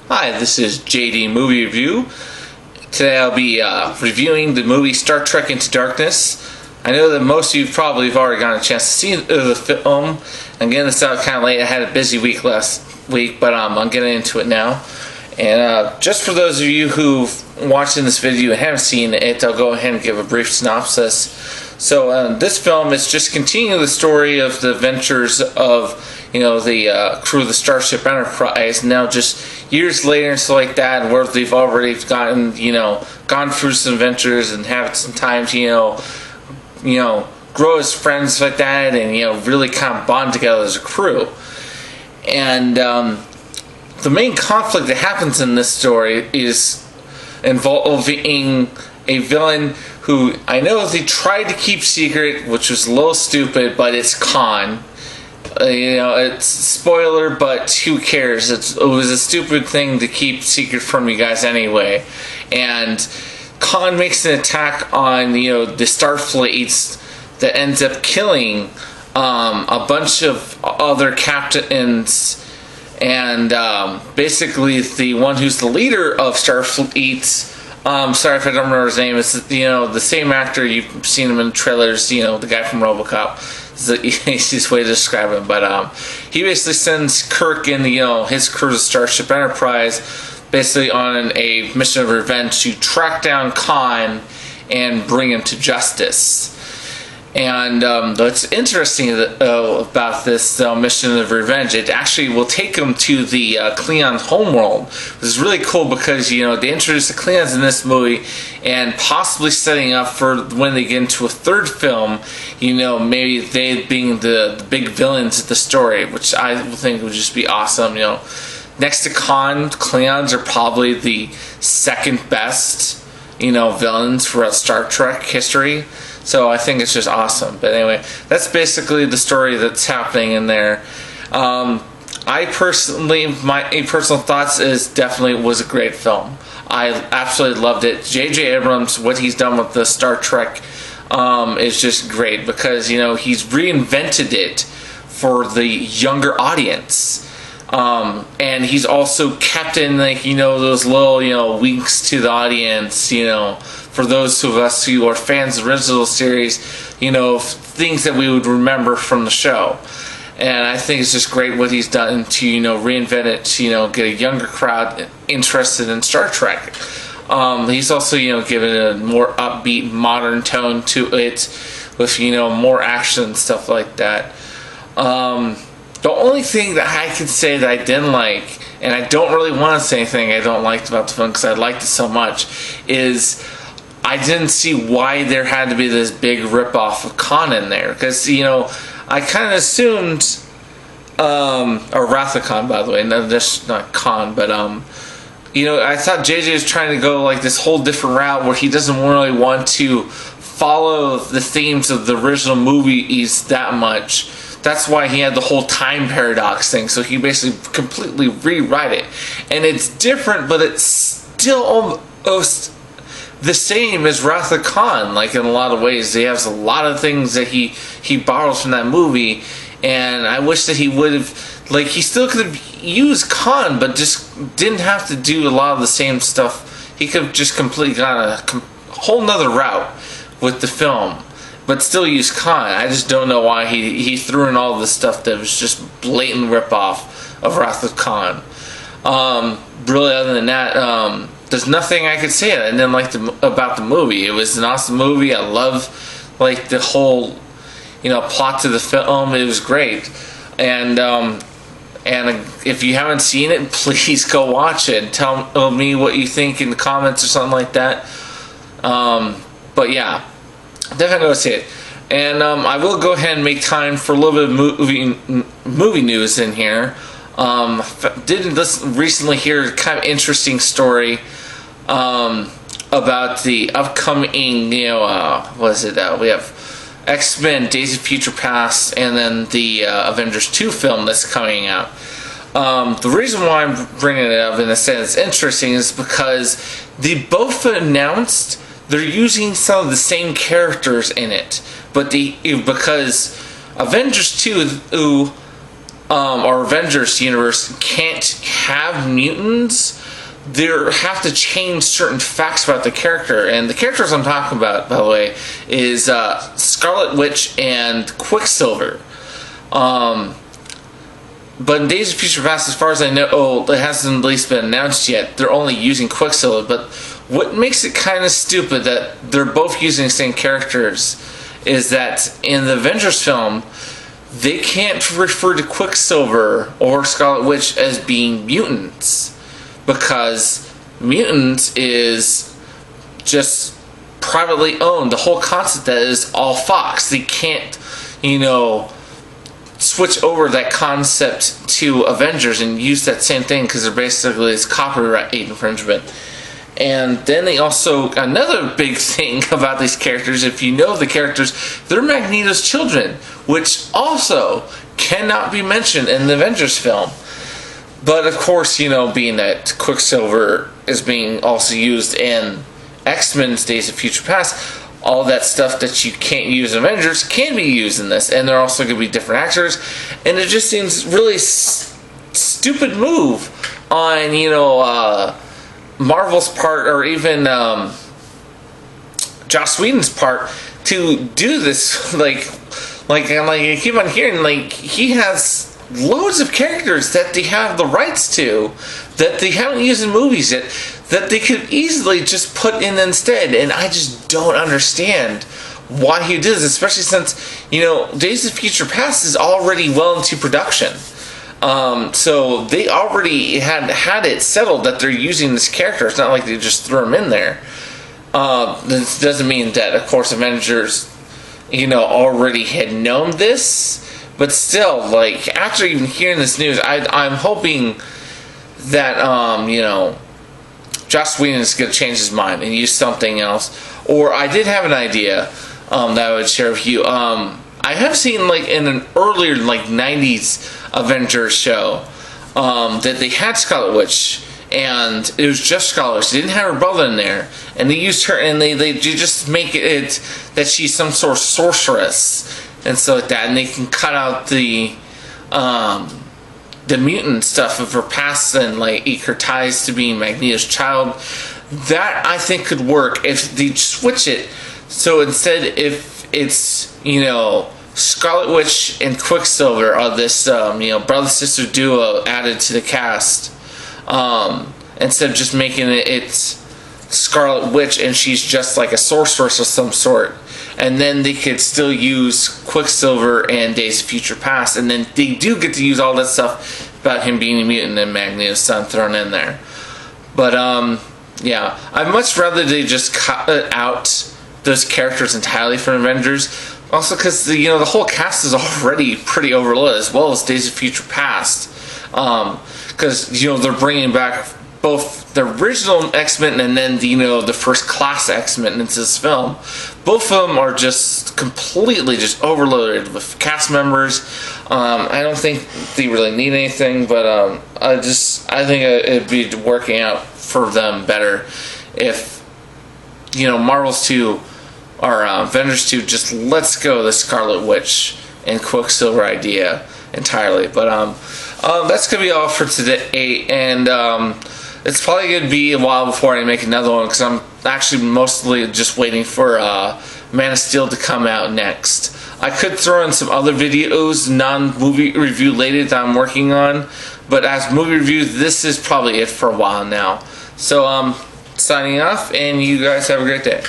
Hi, this is JD Movie Review. Today I'll be reviewing the movie Star Trek Into Darkness. I know that most of you probably have already gotten a chance to see the film. I'm getting this out kind of late. I had a busy week last week, but I'm getting into it now. And just for those of you who've watched this video and haven't seen it, I'll go ahead and give a brief synopsis. So this film is just continuing the story of the adventures of the crew of the Starship Enterprise. Now just years later and stuff like that, where they've already gone through some adventures and have some time to grow as friends like that, and really kind of bond together as a crew. And the main conflict that happens in this story is involving a villain who I know they tried to keep secret, which was a little stupid, but it's Khan. It's spoiler, but who cares? It was a stupid thing to keep secret from you guys anyway. And Khan makes an attack on the Starfleet that ends up killing a bunch of other captains, and basically the one who's the leader of Starfleet. Sorry if I don't remember his name. It's the same actor, you've seen him in trailers. The guy from RoboCop. It's the easiest way to describe him. But he basically sends Kirk and his crew of Starship Enterprise basically on a mission of revenge to track down Khan and bring him to justice. And what's interesting about this mission of revenge, it actually will take them to the Klingons' homeworld. This is really cool because they introduce the Klingons in this movie, and possibly setting up for when they get into a third film, maybe they being the big villains of the story, which I think would just be awesome. Next to Khan, Klingons are probably the second best villains throughout Star Trek history. So I think it's just awesome. But anyway, that's basically the story that's happening in there. My personal thoughts is definitely was a great film. I absolutely loved it. J.J. Abrams, what he's done with the Star Trek is just great, because he's reinvented it for the younger audience. And he's also kept in those little winks to the audience, for those of us who are fans of the original series, things that we would remember from the show. And I think it's just great what he's done to reinvent it, to get a younger crowd interested in Star Trek. He's also given a more upbeat, modern tone to it, with more action and stuff like that. The only thing that I can say that I didn't like, and I don't really want to say anything I don't like about the film because I liked it so much, is I didn't see why there had to be this big ripoff of Khan in there. Because, I kind of assumed, or Wrath of Khan, by the way, no, that's not Khan, but, I thought JJ was trying to go this whole different route where he doesn't really want to follow the themes of the original movies that much. That's why he had the whole time paradox thing, so he basically completely rewrite it. And it's different, but it's still almost the same as Wrath of Khan, in a lot of ways. He has a lot of things that he borrows from that movie, and I wish that he would have, he still could have used Khan, but just didn't have to do a lot of the same stuff. He could have just completely gone a whole nother route with the film, but still use Khan. I just don't know why he threw in all this stuff that was just blatant ripoff of Wrath of Khan. Really, other than that, there's nothing I could say I didn't like about the movie. It was an awesome movie. I love the whole plot to the film. It was great, and if you haven't seen it, please go watch it and tell me what you think in the comments or something like that. But yeah, definitely go see it. And I will go ahead and make time for a little bit of movie news in here. Did recently hear a kind of interesting story about the upcoming, what is it? We have X-Men, Days of Future Past, and then the Avengers 2 film that's coming out. The reason why I'm bringing it up in a sense interesting is because they both announced they're using some of the same characters in it, but because Avengers 2 or Avengers universe can't have mutants, they have to change certain facts about the character. And the characters I'm talking about, by the way, is Scarlet Witch and Quicksilver. But in Days of Future Past, as far as I know, it hasn't at least been announced yet. They're only using Quicksilver. But what makes it kind of stupid that they're both using the same characters is that in the Avengers film, they can't refer to Quicksilver or Scarlet Witch as being mutants, because mutants is just privately owned. The whole concept that is all Fox. They can't, switch over that concept to Avengers and use that same thing, because they're basically it's copyright infringement. And then they also, another big thing about these characters, if you know the characters, they're Magneto's children, which also cannot be mentioned in the Avengers film. But of course, being that Quicksilver is being also used in X-Men's Days of Future Past, all that stuff that you can't use in Avengers can be used in this, and they're also going to be different actors. And it just seems really stupid move on Marvel's part, or even Joss Whedon's part, to do this. Like I keep on hearing, he has loads of characters that they have the rights to, that they haven't used in movies yet, that they could easily just put in instead. And I just don't understand why he did this, especially since, Days of Future Past is already well into production. So they already had it settled that they're using this character. It's not like they just threw him in there. This doesn't mean that, of course, Avengers, already had known this. But still, after even hearing this news, I'm hoping that, Joss Whedon is going to change his mind and use something else. Or I did have an idea that I would share with you. I have seen, in an earlier, 90s Avengers show, that they had Scarlet Witch, and it was just Scarlet Witch. They didn't have her brother in there, and they used her, and they just make it that she's some sort of sorceress and so like that, and they can cut out the mutant stuff of her past and her ties to being Magneto's child. That I think could work if they switch it. So instead, if it's Scarlet Witch and Quicksilver are this brother-sister duo added to the cast, instead of just making it's Scarlet Witch and she's just like a sorceress of some sort, and then they could still use Quicksilver and Days of Future Past, and then they do get to use all that stuff about him being a mutant and Magneto's son thrown in there. But yeah, I'd much rather they just cut out those characters entirely from Avengers. Also, because the whole cast is already pretty overloaded, as well as Days of Future Past. Because they're bringing back both the original X-Men and then the first class X-Men into this film. Both of them are just completely just overloaded with cast members. I don't think they really need anything, but I think it'd be working out for them better if Marvel's 2 or Avengers 2 just lets go of the Scarlet Witch and Quicksilver idea entirely. But that's gonna be all for today, and it's probably going to be a while before I make another one, because I'm actually mostly just waiting for Man of Steel to come out next. I could throw in some other videos, non-movie review related, that I'm working on, but as movie reviews, this is probably it for a while now. So, signing off, and you guys have a great day.